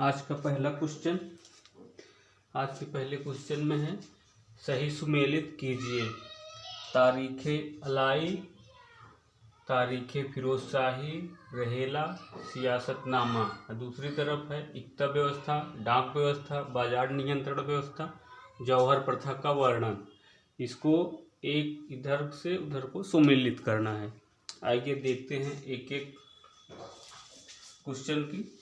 आज का पहला क्वेश्चन, आज के पहले क्वेश्चन में है सही सुमेलित कीजिए। तारीखे अलाई, तारीखे फिरोजशाही, रहेला, सियासतनामा। दूसरी तरफ है इक्ता व्यवस्था, डाक व्यवस्था, बाजार नियंत्रण व्यवस्था, जौहर प्रथा का वर्णन। इसको एक इधर से उधर को सुमेलित करना है। आइए देखते हैं एक एक क्वेश्चन की।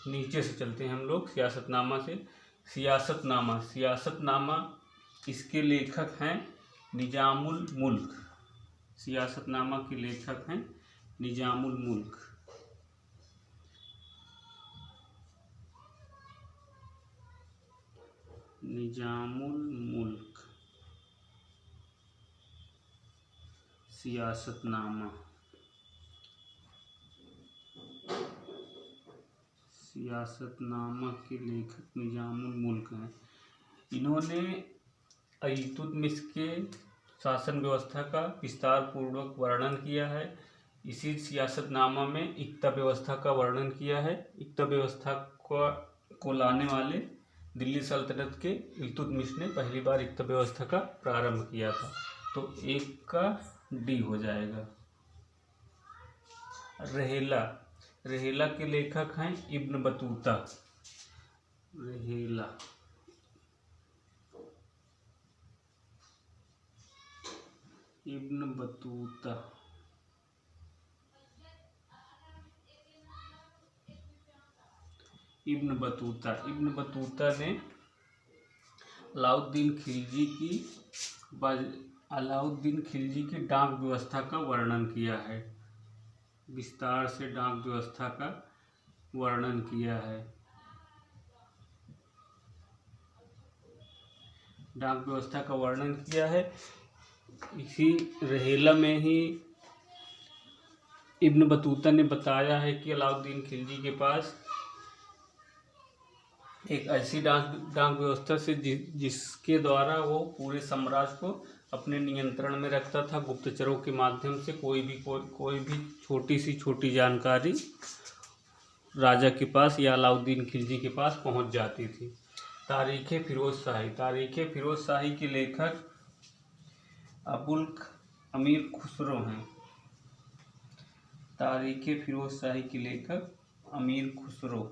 नीचे से चलते हैं हम लोग सियासतनामा से। सियासतनामा, सियासतनामा इसके लेखक हैं निजामुल मुल्क। सियासतनामा के लेखक हैं निजामुल मुल्क। निजामुल मुल्क सियासतनामा, सियासतनामा के लेखक निजामुल मुल्क हैं। इन्होंने इल्तुतमिश के शासन व्यवस्था का विस्तार पूर्वक वर्णन किया है। इसी सियासतनामा में इक्ता व्यवस्था का वर्णन किया है। इक्ता व्यवस्था को लाने वाले दिल्ली सल्तनत के इल्तुतमिश ने पहली बार इक्ता व्यवस्था का प्रारंभ किया था। तो एक का डी हो जाएगा। रहेला, रहेला के लेखक हैं इब्न बतूता। रहेला, Ibn Battuta. Ibn Battuta, Ibn Battuta ने अलाउद्दीन खिलजी की डाक व्यवस्था का वर्णन किया है। विस्तार से डाक व्यवस्था का वर्णन किया है। डाक व्यवस्था का वर्णन किया है। इसी रहेला में ही इब्न बतूता ने बताया है कि अलाउद्दीन खिलजी के पास एक ऐसी डाक व्यवस्था से जिसके द्वारा वो पूरे साम्राज्य को अपने नियंत्रण में रखता था। गुप्तचरों के माध्यम से कोई भी छोटी जानकारी राजा के पास या अलाउद्दीन खिलजी के पास पहुंच जाती थी। तारीखे फिरोजशाही, तारीखे फिरोजशाही के लेखक अमीर खुसरो हैं। तारीखे फिरोजशाही के लेखक अमीर खुसरो।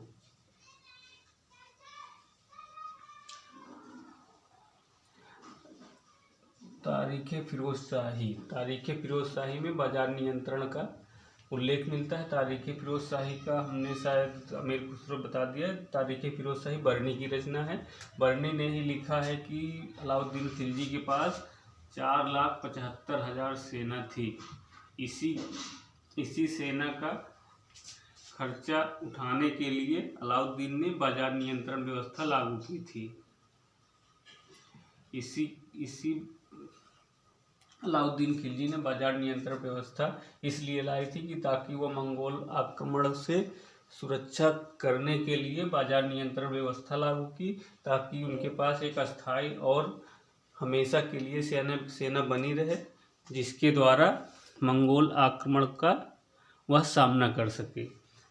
तारीखे फिरोजशाही, तारीखे फिरोजशाही में बाजार नियंत्रण का उल्लेख मिलता है। तारीखे फिरोजशाही का हमने शायद अमीर खुसरो बता दिया। तारीखे फिरोजशाही बर्नी की रचना है। बर्नी ने ही लिखा है कि अलाउद्दीन खिलजी के पास 4,75,000 सेना थी। इसी सेना का खर्चा उठाने के लिए अलाउद्दीन ने बाजार नियंत्रण व्यवस्था लागू की थी। इसी अलाउद्दीन खिलजी ने बाजार नियंत्रण व्यवस्था इसलिए लाई थी कि ताकि वह मंगोल आक्रमण से सुरक्षा करने के लिए बाजार नियंत्रण व्यवस्था लागू की, ताकि उनके पास एक अस्थायी और हमेशा के लिए सेना बनी रहे, जिसके द्वारा मंगोल आक्रमण का वह सामना कर सके।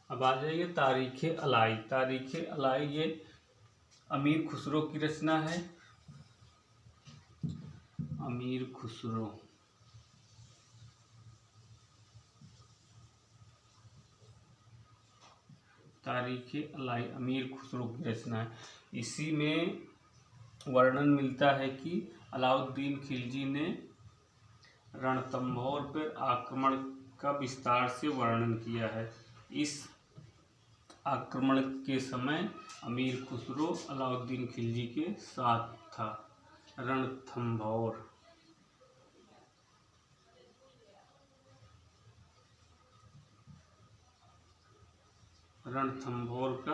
अब आ जाइए तारीखे अलाई। तारीखे अलाई ये अमीर खुसरो की रचना है। अमीर खुसरो, तारीखे अलाई अमीर खुसरो की रचना है। इसी में वर्णन मिलता है कि अलाउद्दीन खिलजी ने रणथंभौर पर आक्रमण का विस्तार से वर्णन किया है। इस आक्रमण के समय अमीर खुसरो अलाउद्दीन खिलजी के साथ था। रणथंभौर, रणथंभौर का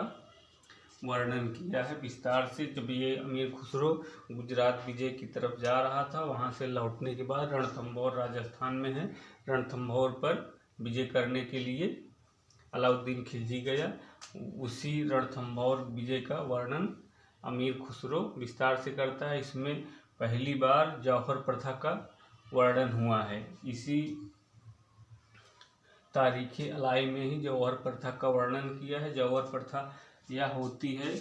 वर्णन किया है विस्तार से। जब ये अमीर खुसरो गुजरात विजय की तरफ जा रहा था, वहाँ से लौटने के बाद रणथंभौर राजस्थान में है, रणथंभौर पर विजय करने के लिए अलाउद्दीन खिलजी गया। उसी रणथंभौर विजय का वर्णन अमीर खुसरो विस्तार से करता है। इसमें पहली बार जौहर प्रथा का वर्णन हुआ है। इसी तारीखे अलाई में ही जौहर प्रथा का वर्णन किया है। जौहर प्रथा यह होती है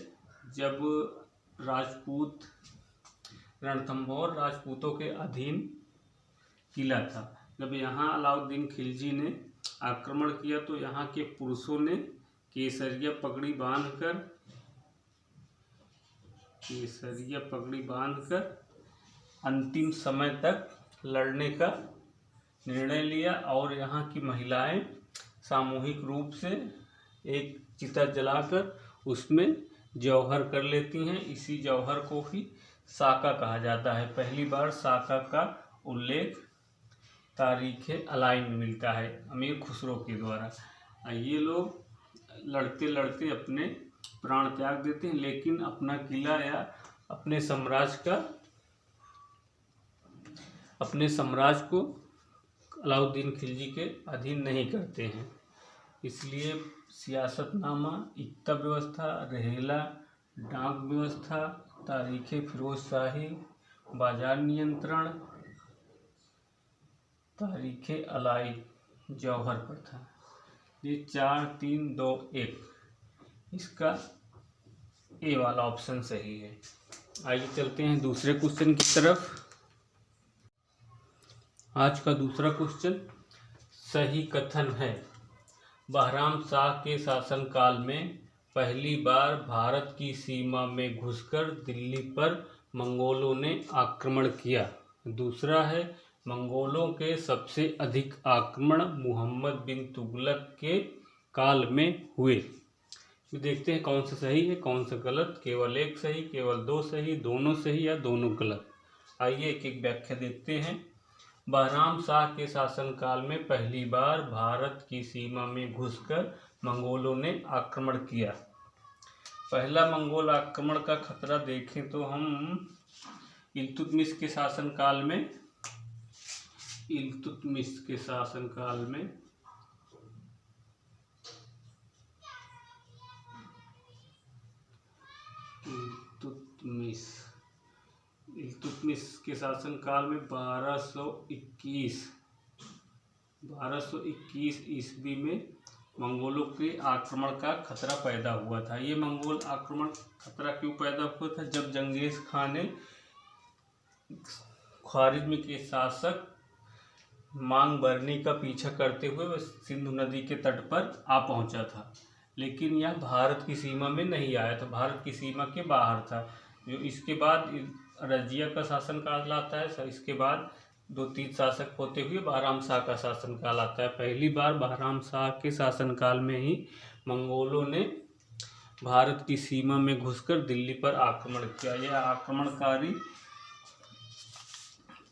जब राजपूत रणथंभौर राजपूतों के अधीन किला था। जब यहाँ अलाउद्दीन खिलजी ने आक्रमण किया तो यहाँ के पुरुषों ने केसरिया पगड़ी बांधकर अंतिम समय तक लड़ने का निर्णय लिया और यहाँ की महिलाएं सामूहिक रूप से एक चिता जलाकर उसमें जौहर कर लेती हैं। इसी जौहर को ही साका कहा जाता है। पहली बार साका का उल्लेख तारीख़ अलाई में मिलता है अमीर खुसरो के द्वारा। ये लोग लड़ते लड़ते अपने प्राण त्याग देते हैं, लेकिन अपना किला या अपने साम्राज्य को अलाउद्दीन खिलजी के अधीन नहीं करते हैं। इसलिए सियासतनामा, इक्ता व्यवस्था, रहेला, डाक व्यवस्था, तारीख़ फिरोजशाही, बाजार नियंत्रण, तारीख़ अलाई, जौहर प्रथा, ये 4, 3, 2, 1 इसका ए वाला ऑप्शन सही है। आइए चलते हैं दूसरे क्वेश्चन की तरफ। आज का दूसरा क्वेश्चन सही कथन है। बहराम शाह के शासनकाल में पहली बार भारत की सीमा में घुसकर दिल्ली पर मंगोलों ने आक्रमण किया। दूसरा है मंगोलों के सबसे अधिक आक्रमण मोहम्मद बिन तुगलक के काल में हुए। देखते हैं कौन सा सही है कौन सा गलत। केवल एक सही, केवल दो सही, दोनों सही या दोनों गलत। आइए एक एक व्याख्या देखते हैं। बहराम शाह के शासनकाल में पहली बार भारत की सीमा में घुसकर मंगोलों ने आक्रमण किया। पहला मंगोल आक्रमण का खतरा देखें तो हम इल्तुतमिश के शासनकाल में इल्तुतमिश के शासनकाल में 1221 ईस्वी में मंगोलों के आक्रमण का खतरा पैदा हुआ था। ये मंगोल आक्रमण खतरा क्यों पैदा हुआ था? जब जंगेज खान ने ख्वारिज्म के शासक मांगबरनी का पीछा करते हुए वह सिंधु नदी के तट पर आ पहुंचा था, लेकिन यह भारत की सीमा में नहीं आया था, भारत की सीमा के बाहर था। जो इसके बाद रजिया का शासनकाल आता है, इसके बाद 2-3 शासक होते हुए बहराम शाह का शासनकाल आता है। पहली बार बहराम शाह के शासनकाल में ही मंगोलों ने भारत की सीमा में घुसकर दिल्ली पर आक्रमण किया। यह आक्रमणकारी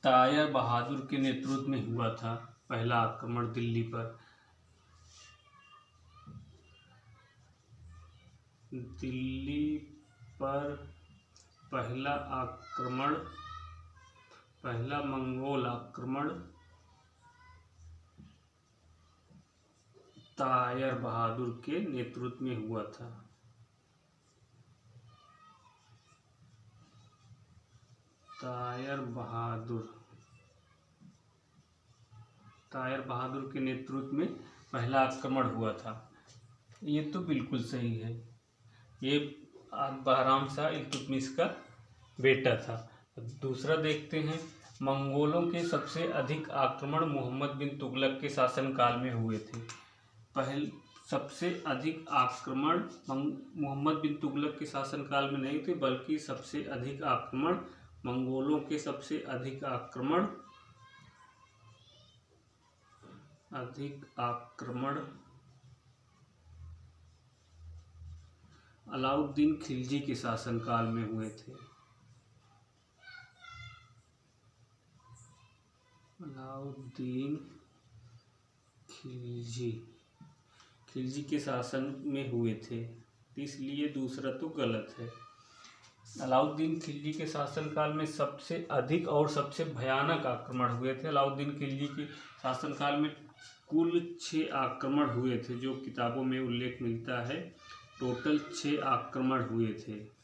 तायर बहादुर के नेतृत्व में हुआ था। पहला आक्रमण दिल्ली पर पहला मंगोल आक्रमण तायर बहादुर के नेतृत्व में हुआ था। तायर बहादुर के नेतृत्व में पहला आक्रमण हुआ था। ये तो बिल्कुल सही है। ये बहराम शाह इल्तुतमिश का बेटा था। दूसरा देखते हैं, मंगोलों के सबसे अधिक आक्रमण मोहम्मद बिन तुगलक के शासनकाल में हुए थे। सबसे अधिक आक्रमण मोहम्मद बिन तुगलक के शासनकाल में नहीं थे, बल्कि सबसे अधिक आक्रमण मंगोलों के सबसे अधिक आक्रमण अलाउद्दीन खिलजी के शासनकाल में हुए थे। अलाउद्दीन खिलजी के शासन में हुए थे, इसलिए दूसरा तो गलत है। अलाउद्दीन खिलजी के शासनकाल में सबसे अधिक और सबसे भयानक आक्रमण हुए थे। अलाउद्दीन खिलजी के शासनकाल में कुल 6 आक्रमण हुए थे, जो किताबों में उल्लेख मिलता है। टोटल 6 आक्रमण हुए थे।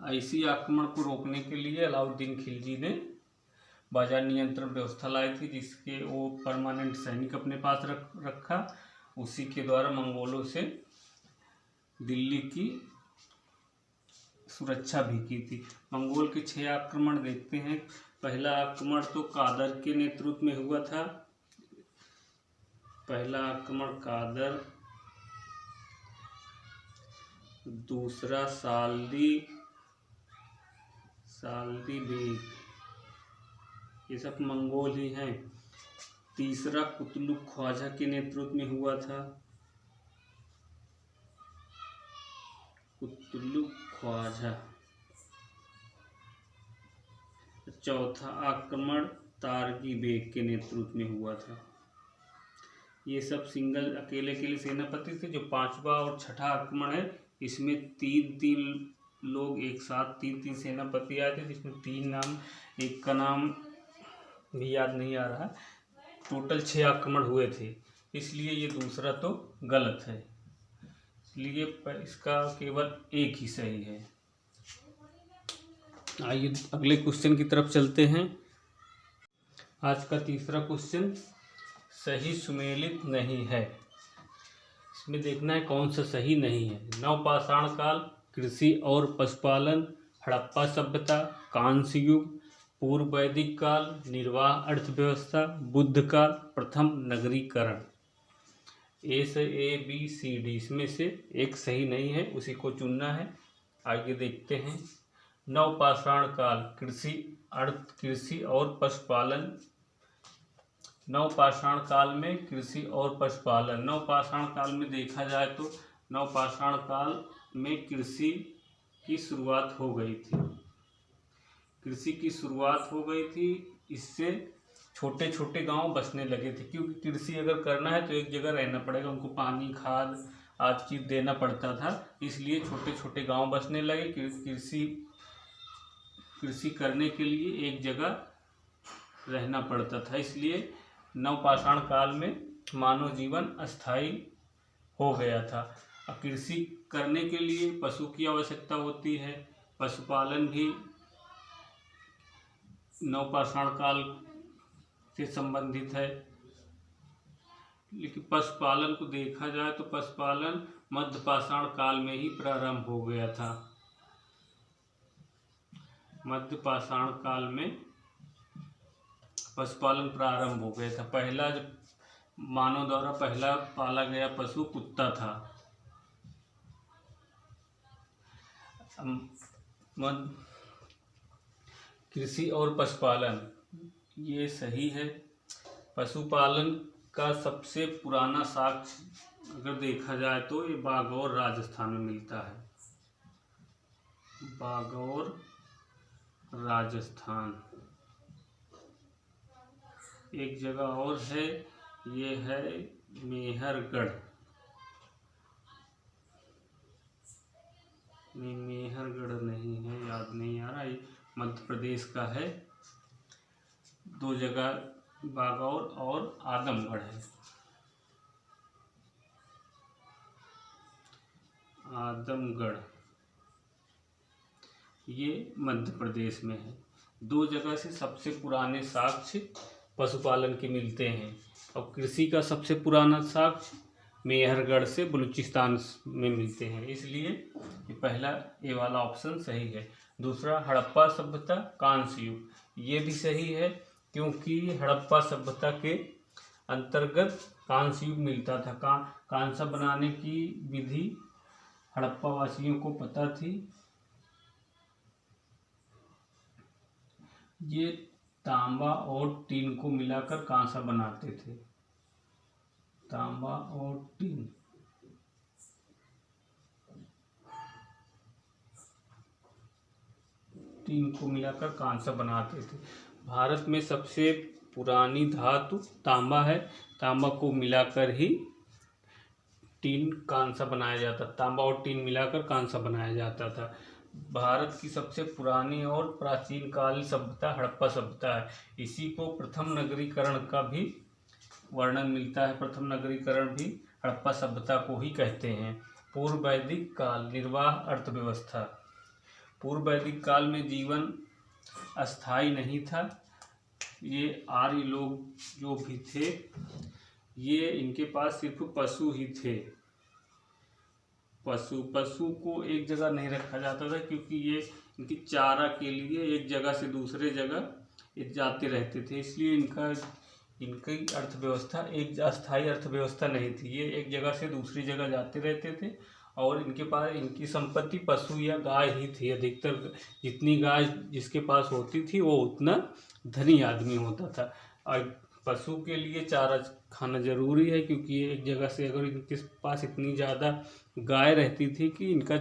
ऐसी आक्रमण को रोकने के लिए अलाउद्दीन खिलजी ने बाजार नियंत्रण व्यवस्था लाई थी, जिसके वो परमानेंट सैनिक अपने पास रखा उसी के द्वारा मंगोलों से दिल्ली की सुरक्षा भी की थी। मंगोल के 6 आक्रमण देखते हैं। पहला आक्रमण तो कादर के नेतृत्व में हुआ था। पहला आक्रमण कादर, दूसरा साल्दी बेग, ये सब मंगोल ही हैं। तीसरा कुतलुक ख्वाजा के नेतृत्व में हुआ था, कुतलुक ख्वाजा। चौथा आक्रमण तारगी बेग के नेतृत्व में हुआ था। ये सब सिंगल अकेले सेनापति थे। जो 5वां और 6ठा आक्रमण है, इसमें 3 लोग एक साथ 3 सेनापति आए थे, जिसमें 3 नाम, एक का नाम भी याद नहीं आ रहा। टोटल 6 आक्रमण हुए थे, इसलिए ये दूसरा तो गलत है, इसलिए इसका केवल एक ही सही है। आइए अगले क्वेश्चन की तरफ चलते हैं। आज का तीसरा क्वेश्चन सही सुमेलित नहीं है। इसमें देखना है कौन सा सही नहीं है। नवपाषाण काल, कृषि और पशुपालन, हड़प्पा सभ्यता, कांस्य युग, पूर्व वैदिक काल, निर्वाह अर्थव्यवस्था, बुद्ध काल, प्रथम नगरीकरण। ABCD इसमें से एक सही नहीं है, उसी को चुनना है। आगे देखते हैं। नवपाषाण काल, कृषि और पशुपालन। नवपाषाण काल में कृषि और पशुपालन। नवपाषाण काल में देखा जाए तो नवपाषाण काल में कृषि की शुरुआत हो गई थी। इससे छोटे छोटे गांव बसने लगे थे, क्योंकि कृषि अगर करना है तो एक जगह रहना पड़ेगा, उनको पानी, खाद आदि चीज़ देना पड़ता था। इसलिए छोटे छोटे गांव बसने लगे। कृषि करने के लिए एक जगह रहना पड़ता था, इसलिए नवपाषाण काल में मानव जीवन अस्थायी हो गया था। अब कृषि करने के लिए पशु की आवश्यकता होती है। पशुपालन भी नवपाषाण काल से संबंधित है, लेकिन पशुपालन को देखा जाए तो पशुपालन मध्यपाषाण काल में ही प्रारंभ हो गया था। मध्यपाषाण काल में पशुपालन प्रारंभ हो गया था। पहला जब मानव द्वारा पहला पाला गया पशु कुत्ता था। कृषि और पशुपालन, ये सही है। पशुपालन का सबसे पुराना साक्ष्य अगर देखा जाए तो ये बागौर राजस्थान में मिलता है। बागौर राजस्थान। एक जगह और है, ये है मेहरगढ़। मेहरगढ़ नहीं है, याद नहीं आ रहा, ये मध्य प्रदेश का है। 2 जगह बागौर और आदमगढ़ है। आदमगढ़ ये मध्य प्रदेश में है। 2 जगह से सबसे पुराने साक्ष्य पशुपालन के मिलते हैं। और कृषि का सबसे पुराना साक्ष्य मेहरगढ़ से बलूचिस्तान में मिलते हैं, इसलिए ये पहला ए वाला ऑप्शन सही है। दूसरा हड़प्पा सभ्यता, कांस्य युग, ये भी सही है, क्योंकि हड़प्पा सभ्यता के अंतर्गत कांस्य युग मिलता था। कांसा बनाने की विधि हड़प्पा वासियों को पता थी। ये तांबा और टीन को मिलाकर कांसा बनाते थे। तांबा और टीन को मिलाकर कांसा बनाते थे। भारत में सबसे पुरानी धातु तांबा है। तांबा को मिलाकर ही टीन कांसा बनाया जाता, तांबा और टीन मिलाकर कांसा बनाया जाता था। भारत की सबसे पुरानी और प्राचीन काल सभ्यता हड़प्पा सभ्यता है। इसी को प्रथम नगरीकरण का भी वर्णन मिलता है। प्रथम नगरीकरण भी हड़प्पा सभ्यता को ही कहते हैं। पूर्व वैदिक काल, निर्वाह अर्थव्यवस्था। पूर्व वैदिक काल में जीवन अस्थायी नहीं था। ये आर्य लोग जो भी थे ये इनके पास सिर्फ पशु ही थे। पशु को एक जगह नहीं रखा जाता था, क्योंकि ये इनकी चारा के लिए एक जगह से दूसरे जगह ये जाते रहते थे, इसलिए इनकी अर्थव्यवस्था एक अस्थायी अर्थव्यवस्था नहीं थी। ये एक जगह से दूसरी जगह जाते रहते थे, और इनके पास इनकी संपत्ति पशु या गाय ही थी। अधिकतर जितनी गाय जिसके पास होती थी वो उतना धनी आदमी होता था। और पशु के लिए चारा खाना जरूरी है, क्योंकि एक जगह से अगर इनके पास इतनी ज़्यादा गाय रहती थी कि इनका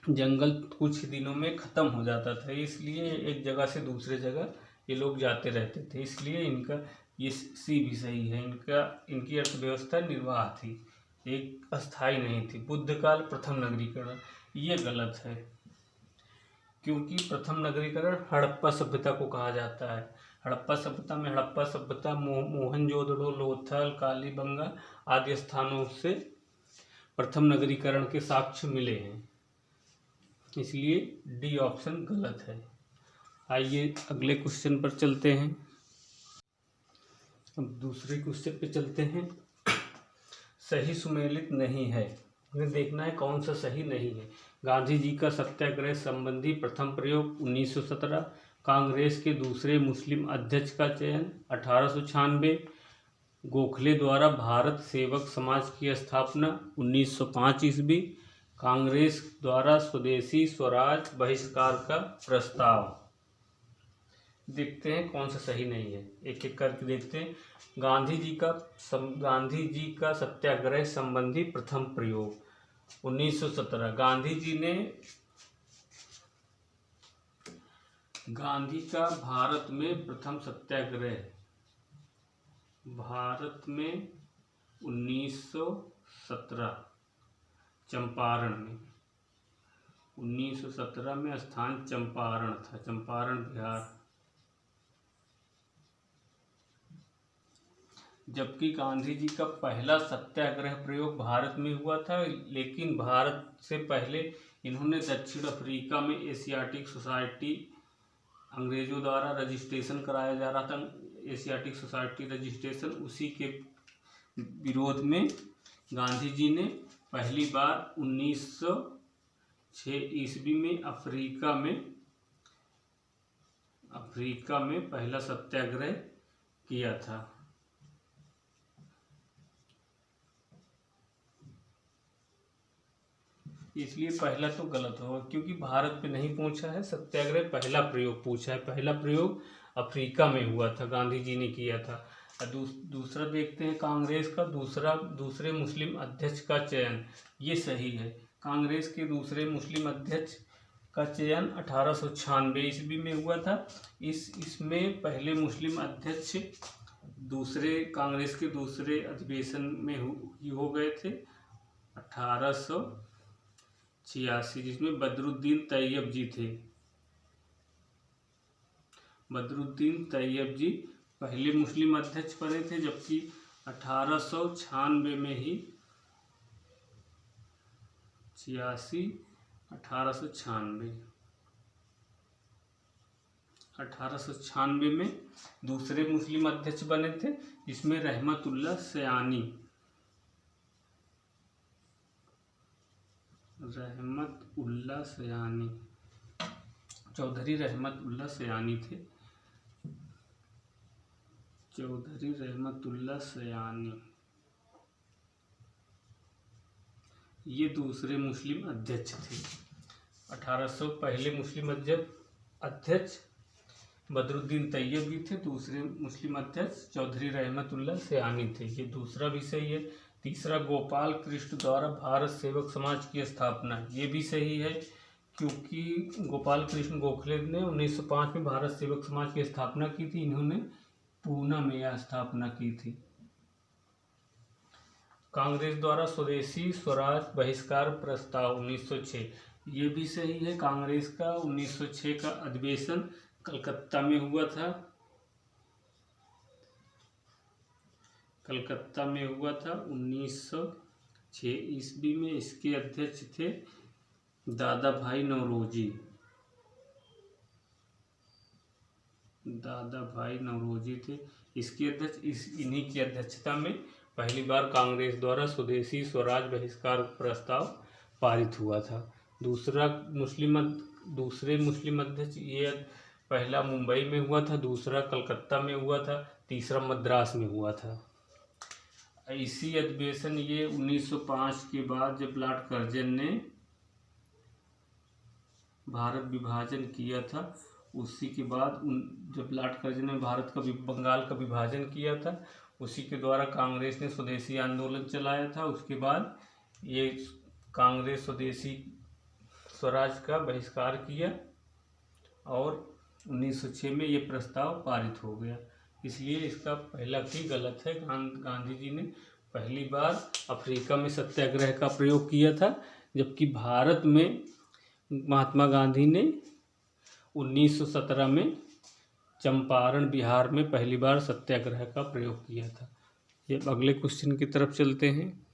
जंगल कुछ दिनों में ख़त्म हो जाता था, इसलिए एक जगह से दूसरे जगह ये लोग जाते रहते थे। इसलिए इनका ये सी भी सही है, इनकी अर्थव्यवस्था निर्वाह थी, एक अस्थाई नहीं थी। बुद्ध काल प्रथम नगरीकरण, ये गलत है, क्योंकि प्रथम नगरीकरण हड़प्पा सभ्यता को कहा जाता है। हड़प्पा सभ्यता मोहनजोदड़ो, लोथल, कालीबंगा आदि स्थानों से प्रथम नगरीकरण के साक्ष्य मिले हैं, इसलिए डी ऑप्शन गलत है। आइए अगले क्वेश्चन पर चलते हैं। अब दूसरे क्वेश्चन पे चलते हैं। सही सुमेलित नहीं है, हमें देखना है कौन सा सही नहीं है। गांधी जी का सत्याग्रह संबंधी प्रथम प्रयोग 1917, कांग्रेस के दूसरे मुस्लिम अध्यक्ष का चयन 1896, गोखले द्वारा भारत सेवक समाज की स्थापना 1905 ईस्वी, कांग्रेस द्वारा स्वदेशी स्वराज बहिष्कार का प्रस्ताव। देखते हैं कौन सा सही नहीं है, एक एक करके देखते हैं। गांधी जी का सत्याग्रह संबंधी प्रथम प्रयोग 1917। गांधी का भारत में प्रथम सत्याग्रह भारत में 1917 चंपारण में, 1917 में स्थान चंपारण था, चंपारण बिहार। जबकि गांधी जी का पहला सत्याग्रह प्रयोग भारत में हुआ था, लेकिन भारत से पहले इन्होंने दक्षिण अफ्रीका में एशियाटिक सोसाइटी, अंग्रेजों द्वारा रजिस्ट्रेशन कराया जा रहा था, एशियाटिक सोसाइटी रजिस्ट्रेशन, उसी के विरोध में गांधी जी ने पहली बार 1906 ईस्वी में अफ्रीका में पहला सत्याग्रह किया था। इसलिए पहला तो गलत होगा, क्योंकि भारत पे नहीं पूछा है, सत्याग्रह पहला प्रयोग पूछा है। पहला प्रयोग अफ्रीका में हुआ था, गांधी जी ने किया था। दूसरा देखते हैं, कांग्रेस का दूसरे मुस्लिम अध्यक्ष का चयन, ये सही है। कांग्रेस के दूसरे मुस्लिम अध्यक्ष का चयन 1896 ईस्वी में हुआ था। इसमें पहले मुस्लिम अध्यक्ष कांग्रेस के दूसरे अधिवेशन में हो गए थे 1886, जिसमें बदरुद्दीन तैयब जी थे। बदरुद्दीन तैयब जी पहले मुस्लिम अध्यक्ष बने थे, जबकि 1896 में ही 1896 में दूसरे मुस्लिम अध्यक्ष बने थे, जिसमें रहमतुल्लाह सयानी चौधरी रहमतुल्लाह सयानी थे। चौधरी रहमतुल्लाह सयानी ये दूसरे मुस्लिम अध्यक्ष थे। 1800 पहले मुस्लिम अध्यक्ष बदरुद्दीन तैयब भी थे, दूसरे मुस्लिम अध्यक्ष चौधरी रहमतुल्लाह सयानी थे, ये दूसरा भी सही है। तीसरा, गोपाल कृष्ण द्वारा भारत सेवक समाज की स्थापना, ये भी सही है, क्योंकि गोपाल कृष्ण गोखले ने 1905 में भारत सेवक समाज की स्थापना की थी। इन्होंने पूना में यह स्थापना की थी। कांग्रेस द्वारा स्वदेशी स्वराज बहिष्कार प्रस्ताव 1906, ये भी सही है। कांग्रेस का 1906 का अधिवेशन कलकत्ता में हुआ था। 1906 ईस्वी में इसके अध्यक्ष थे दादा भाई नौरोजी थे। इसकी इन्हीं की अध्यक्षता में पहली बार कांग्रेस द्वारा स्वदेशी स्वराज बहिष्कार प्रस्ताव पारित हुआ था। दूसरे मुस्लिम अध्यक्ष ये पहला मुंबई में हुआ था, दूसरा कलकत्ता में हुआ था, तीसरा मद्रास में हुआ था। इसी अधिवेशन ये 1905 के बाद जब लॉर्ड कर्जन ने भारत विभाजन किया था, उसी के बाद जब लॉर्ड कर्जन ने बंगाल का विभाजन किया था, उसी के द्वारा कांग्रेस ने स्वदेशी आंदोलन चलाया था। उसके बाद ये कांग्रेस स्वदेशी स्वराज का बहिष्कार किया और 1906 में ये प्रस्ताव पारित हो गया। इसलिए इसका पहला भी गलत है। गांधी जी ने पहली बार अफ्रीका में सत्याग्रह का प्रयोग किया था, जबकि भारत में महात्मा गांधी ने 1917 में चंपारण बिहार में पहली बार सत्याग्रह का प्रयोग किया था। ये अगले क्वेश्चन की तरफ चलते हैं।